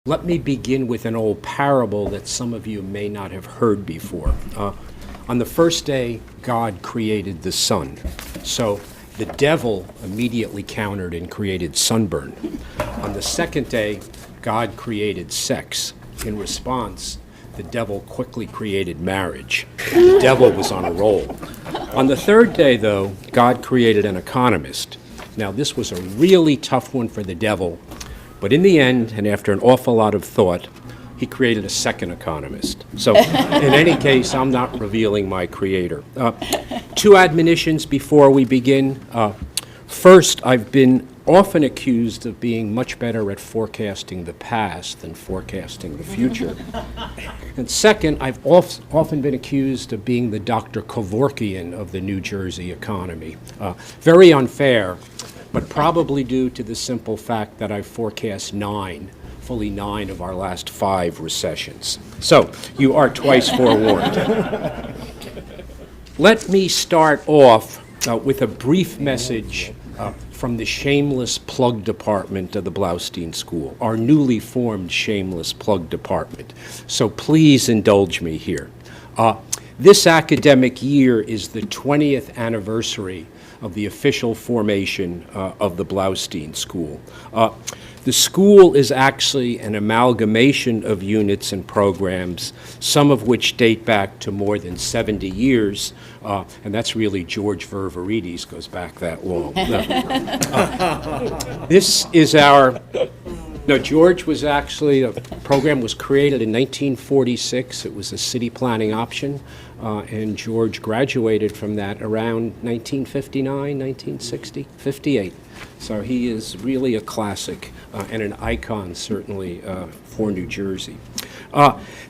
Let me begin with an old parable that some of you may not have heard before. On the first day, God created the sun. So the devil immediately countered and created sunburn. On the second day, God created sex. In response, the devil quickly created marriage. The devil was on a roll. On the third day, though, God created an economist. Now, this was a really tough one for the devil. But in the end, and after an awful lot of thought, he created a second economist. So in any case, I'm not revealing my creator. Two admonitions before we begin. First, I've been often accused of being much better at forecasting the past than forecasting the future. And second, I've often been accused of being the Dr. Kevorkian of the New Jersey economy. Very unfair, but probably due to the simple fact that I forecast fully nine of our last 5 recessions. So you are twice forewarned. Let me start off with a brief message from the shameless plug department of the Bloustein School, our newly formed shameless plug department. So please indulge me here. This academic year is the 20th anniversary of the official formation of the Bloustein School. The school is actually an amalgamation of units and programs, some of which date back to more than 70 years, and that's really George Ververides goes back that long. This is our... No, George was actually, the program was created in 1946. It was a city planning option, and George graduated from that around 1959, 1960, 58. So he is really a classic and an icon, certainly, for New Jersey.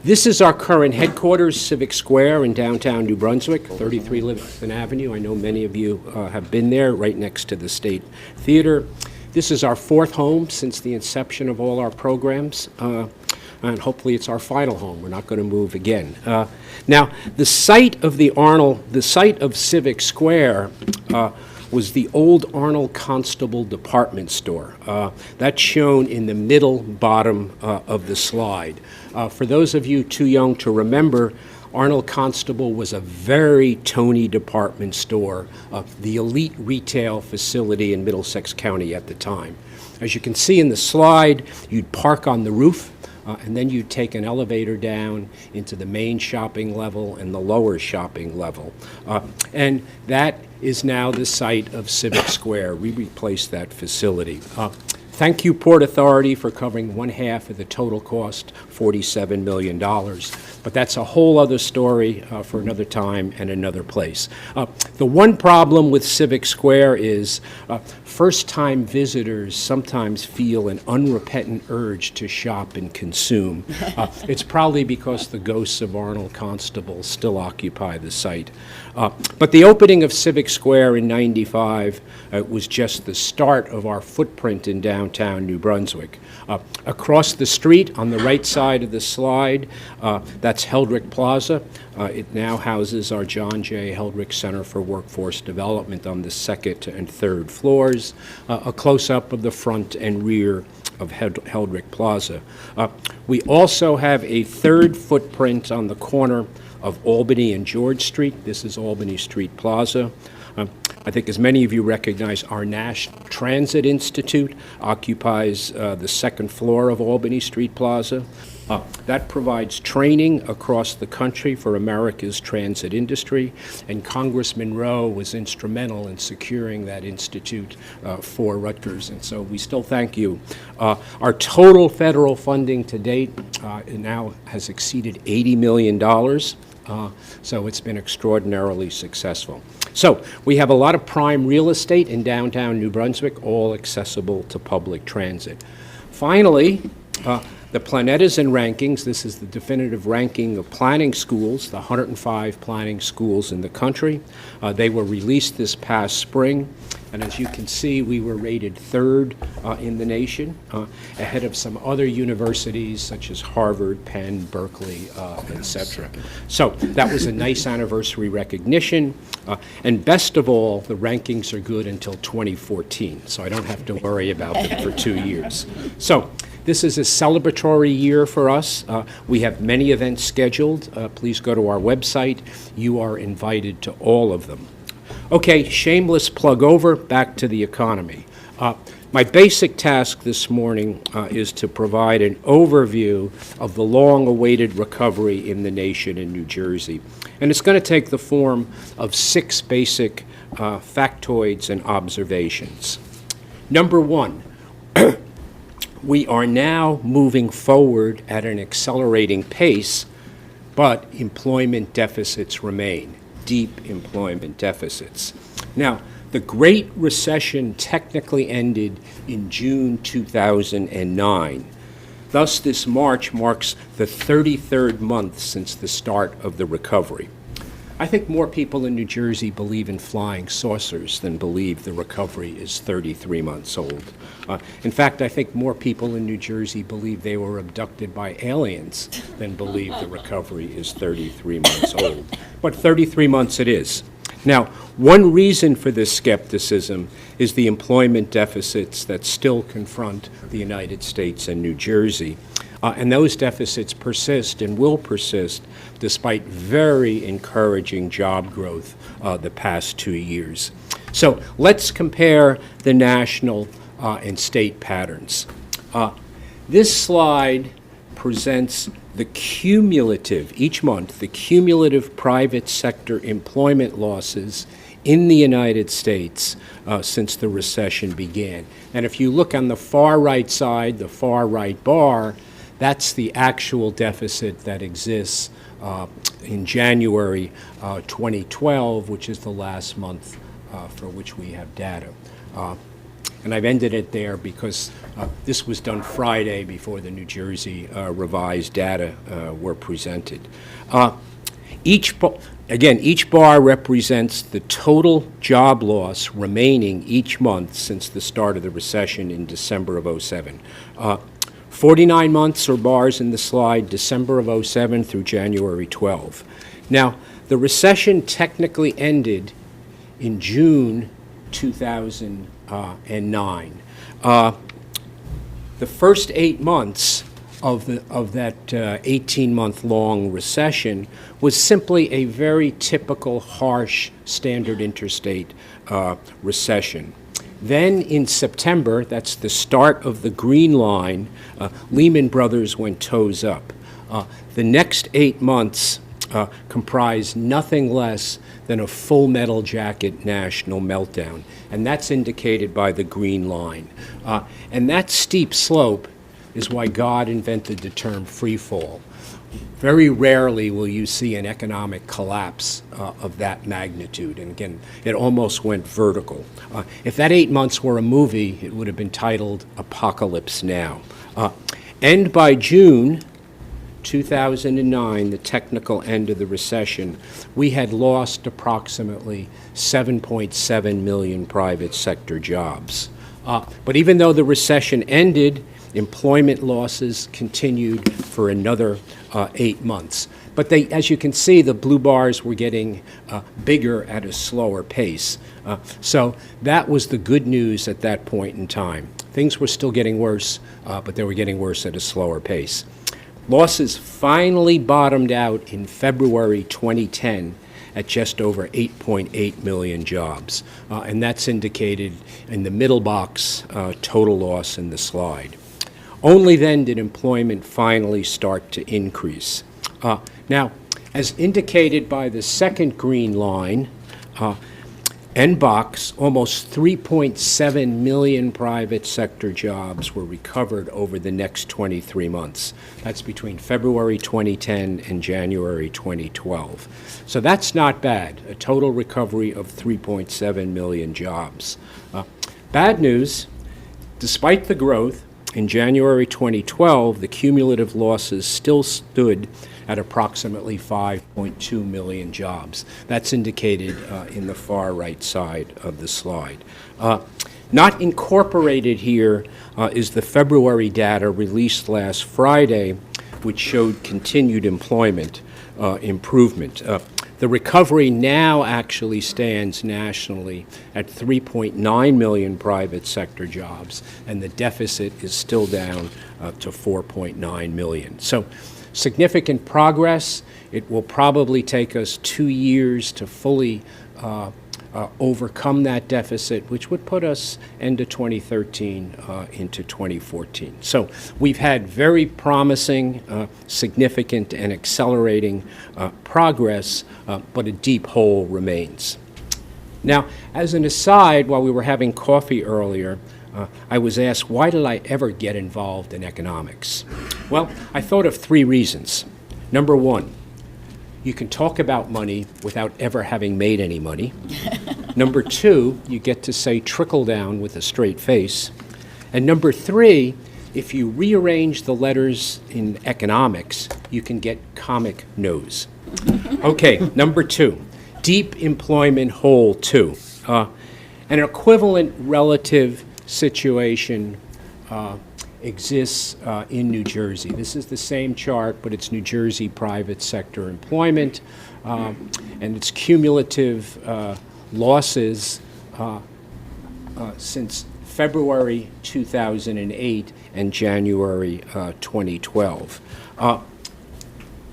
This is our current headquarters, Civic Square in downtown New Brunswick, 33 Livingston Avenue. I know many of you have been there, right next to the State Theater. This is our 4th home since the inception of all our programs, and hopefully it's our final home. We're not going to move again. Now, the site of Civic Square was the old Arnold Constable department store. That's shown in the middle bottom of the slide. For those of you too young to remember, Arnold Constable was a very Tony department store, the elite retail facility in Middlesex County at the time. As you can see in the slide, you'd park on the roof, and then you'd take an elevator down into the main shopping level and the lower shopping level. And that is now the site of Civic Square. We replaced that facility. Thank you, Port Authority, for covering 1/2 of the total cost, $47 million. But that's a whole other story for another time and another place. The one problem with Civic Square is first-time visitors sometimes feel an unrepentant urge to shop and consume. It's probably because the ghosts of Arnold Constable still occupy the site. But the opening of Civic Square in '95 was just the start of our footprint in downtown New Brunswick. Across the street, on the right side of the slide, that's Heldrick Plaza. It now houses our John J. Heldrick Center for Workforce Development on the 2nd and 3rd floors. A close-up of the front and rear of Heldrick Plaza. We also have a 3rd footprint on the corner of Albany and George Street. This is Albany Street Plaza. I think as many of you recognize, our National Transit Institute occupies the 2nd floor of Albany Street Plaza. That provides training across the country for America's transit industry, and Congressman Rowe was instrumental in securing that institute for Rutgers, and so we still thank you. Our total federal funding to date now has exceeded $80 million, so it's been extraordinarily successful. So we have a lot of prime real estate in downtown New Brunswick, all accessible to public transit. Finally, the Planetizen rankings. This is the definitive ranking of planning schools, the 105 planning schools in the country. They were released this past spring, and as you can see, we were rated 3rd in the nation, ahead of some other universities such as Harvard, Penn, Berkeley, etc. So that was a nice anniversary recognition, and best of all, the rankings are good until 2014, so I don't have to worry about them for 2 years. So This is a celebratory year for us. We have many events scheduled. Please go to our website. You are invited to all of them. Okay, shameless plug over, back to the economy. My basic task this morning is to provide an overview of the long-awaited recovery in the nation in New Jersey. And it's going to take the form of 6 basic factoids and observations. Number 1, we are now moving forward at an accelerating pace, but employment deficits remain, deep employment deficits. Now, the Great Recession technically ended in June 2009. Thus, this March marks the 33rd month since the start of the recovery. I think more people in New Jersey believe in flying saucers than believe the recovery is 33 months old. In fact, I think more people in New Jersey believe they were abducted by aliens than believe the recovery is 33 months old. But 33 months it is. Now, one reason for this skepticism is the employment deficits that still confront the United States and New Jersey. And those deficits persist and will persist despite very encouraging job growth the past 2 years. So let's compare the national and state patterns. This slide presents the cumulative, each month, the cumulative private sector employment losses in the United States since the recession began. And if you look on the far right side, the far right bar, that's the actual deficit that exists in January 2012, which is the last month for which we have data. And I've ended it there because this was done Friday before the New Jersey revised data were presented. Each bar represents the total job loss remaining each month since the start of the recession in December of 2007. 49 months are bars in the slide, December of 2007 through January 12. Now, the recession technically ended in June 2009. The first 8 months of that 18-month-long recession was simply a very typical, harsh, standard interstate recession. Then in September, that's the start of the green line, Lehman Brothers went toes up. The next 8 months comprised nothing less than a Full Metal Jacket national meltdown, and that's indicated by the green line. And that steep slope is why God invented the term free fall. Very rarely will you see an economic collapse of that magnitude. And again, it almost went vertical. If that 8 months were a movie, it would have been titled Apocalypse Now. And by June 2009, the technical end of the recession, we had lost approximately 7.7 million private sector jobs. But even though the recession ended, employment losses continued for another 8 months. But they, as you can see, the blue bars were getting bigger at a slower pace. So that was the good news at that point in time. Things were still getting worse, but they were getting worse at a slower pace. Losses finally bottomed out in February 2010 at just over 8.8 million jobs. And that's indicated in the middle box, total loss in the slide. Only then did employment finally start to increase. Now, as indicated by the second green line, end box, almost 3.7 million private sector jobs were recovered over the next 23 months. That's between February 2010 and January 2012. So that's not bad, a total recovery of 3.7 million jobs. Bad news, despite the growth, in January 2012, the cumulative losses still stood at approximately 5.2 million jobs. That's indicated in the far right side of the slide. Not incorporated here is the February data released last Friday, which showed continued employment. improvement. The recovery now actually stands nationally at 3.9 million private sector jobs, and the deficit is still down to 4.9 million. So significant progress. It will probably take us 2 years to fully overcome that deficit, which would put us end of 2013 into 2014. So we've had very promising, significant, and accelerating progress, but a deep hole remains. Now, as an aside, while we were having coffee earlier, I was asked, why did I ever get involved in economics? Well, I thought of 3 reasons. Number 1, you can talk about money without ever having made any money. Number 2, you get to say trickle down with a straight face. And number 3, if you rearrange the letters in economics, you can get comic nose. Okay, number 2, deep employment hole 2. An equivalent relative situation exists in New Jersey. This is the same chart, but it's New Jersey private sector employment, and it's cumulative losses since February 2008 and January 2012.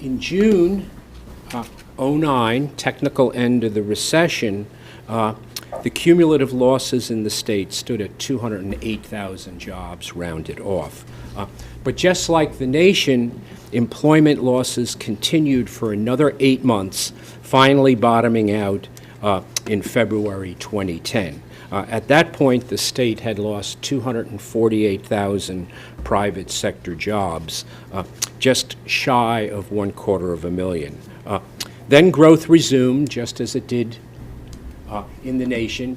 In June 2009, technical end of the recession, the cumulative losses in the state stood at 208,000 jobs, rounded off. But just like the nation, employment losses continued for another 8 months, finally bottoming out in February 2010. At that point, the state had lost 248,000 private sector jobs, just shy of 250,000. Then growth resumed, just as it did in the nation,